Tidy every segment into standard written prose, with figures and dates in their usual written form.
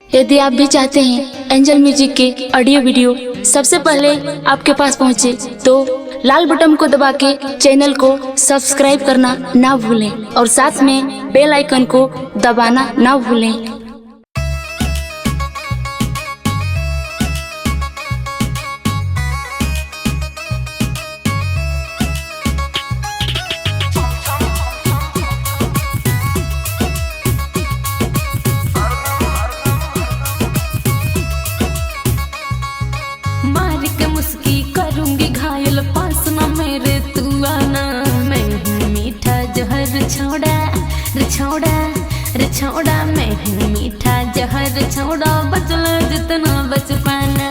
यदि आप भी चाहते हैं एंजल म्यूजिक के ऑडियो वीडियो सबसे पहले आपके पास पहुंचे, तो लाल बटन को दबा के चैनल को सब्सक्राइब करना ना भूलें और साथ में बेल आइकन को दबाना ना भूलें। मार के मुस्की करूंगी घायल, पास ना मेरे तू आना। मैं हूँ मीठा जहर छौड़ा रे छौड़ा रे छौड़ा, मैं हूँ मीठा जहर छौड़ा, बचला जितना बच पाना।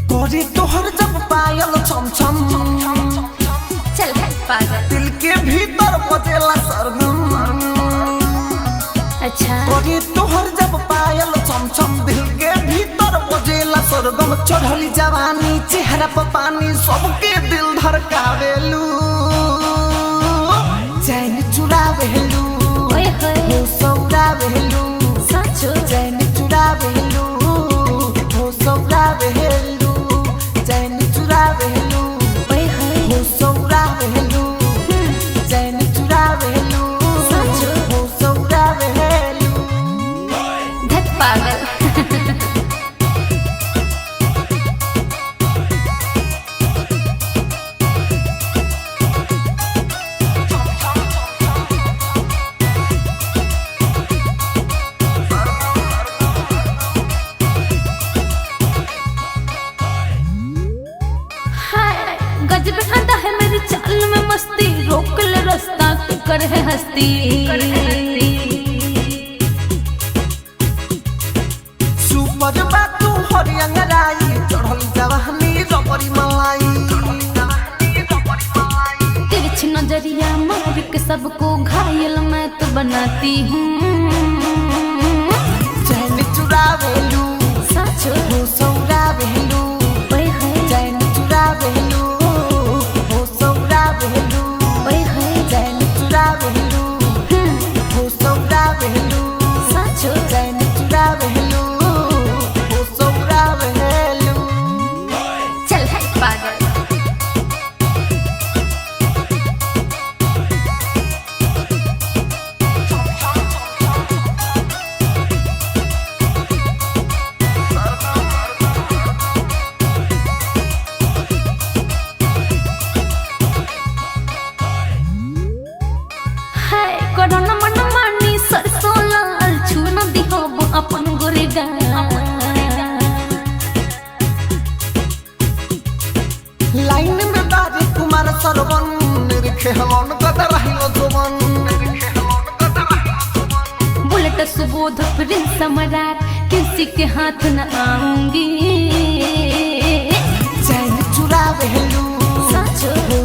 तोरी तोहर जब पायल छम छम, चल है पागल। दिल के भीतर बजेला सरगम। अच्छा तोरी तोहर जब पायल छम छम, दिल के भीतर बजेला सरगम। चढ़ली जवानी चेहरा पर पानी, सबके दिल धड़कावेलू। चैन चुरावेलू, ओए होए हो सौरावेलू। साचो चैन चुरावेलू, हो सौरावेलू। चैन चुरावेलू, ओए होए हो सौरावेलू। चैन चुरावेलू, साचो हो सौरावेलू। धत पागल। गजब अदा है मेरी चाल में मस्ती, रोक ले रास्ता तू कर है हस्ती। सुपर बातू हरियंगराई, चढ़ल जवानी रबरी मलाई। तिरछी नजरिया मार के सबको घायल मैं तो बनाती हूँ। चैन चुरावेलू, साचो हो सौरावेलू। ओए होए चैन चुरावेलू, हो सौरावेलू। ओए होए चैन चुरावेलू, हो सौरावेलू। साचो चैन चुरावेलू, हो सौरावेलू। चल है पागल। हाय कोरोना मन मानी सरसों लाल, छूना दिहो अपन गोरेगा। लाइन में बाजे कुमार सरवन, निरखे हलन कदर रहिलो जुबान। बुलेट सुबोध प्रिंस सम्राट, किसी के हाथ न आऊंगी। चैन चुरावेलू, साचो हो